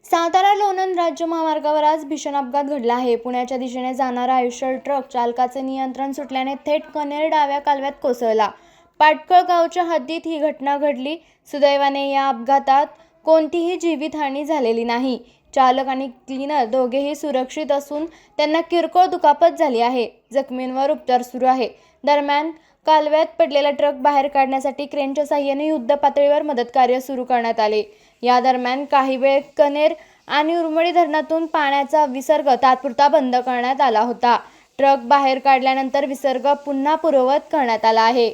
सातारा लोणंद राज्य महामार्गावर आज भीषण अपघात घडला आहे। पुण्याच्या दिशेने जाणारा आयुष्यर ट्रक चालकाचे नियंत्रण सुटल्याने थेट कन्हेर डाव्या कालव्यात कोसळला। पाटकळ गावच्या हद्दीत ही घटना घडली। सुदैवाने या अपघातात कोणतीही जीवितहानी झालेली नाही। चालक आणि क्लीनर दोघेही सुरक्षित असून त्यांना किरकोळ दुखापत झाली आहे। जखमींवर उपचार सुरू आहे। दरम्यान कालव्यात पडलेला ट्रक बाहेर काढण्यासाठी क्रेनच्या साहाय्याने युद्ध पातळीवर मदत कार्य सुरू करण्यात आले। या दरम्यान काही वेळ कन्हेर आणि उरमडी धरणातून पाण्याचा विसर्ग तात्पुरता बंद करण्यात आला होता। ट्रक बाहेर काढल्यानंतर विसर्ग पुन्हा पूर्ववत करण्यात आला आहे।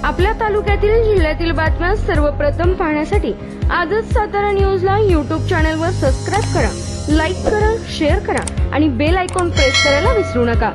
आपल्या तालुक्यातील जिल्ह्यातील बातम्या सर्वप्रथम पाहण्यासाठी आजच सातारा न्यूजला YouTube चॅनलवर सबस्क्राइब करा, लाईक करा, शेअर करा आणि बेल आयकॉन प्रेस करायला विसरू नका।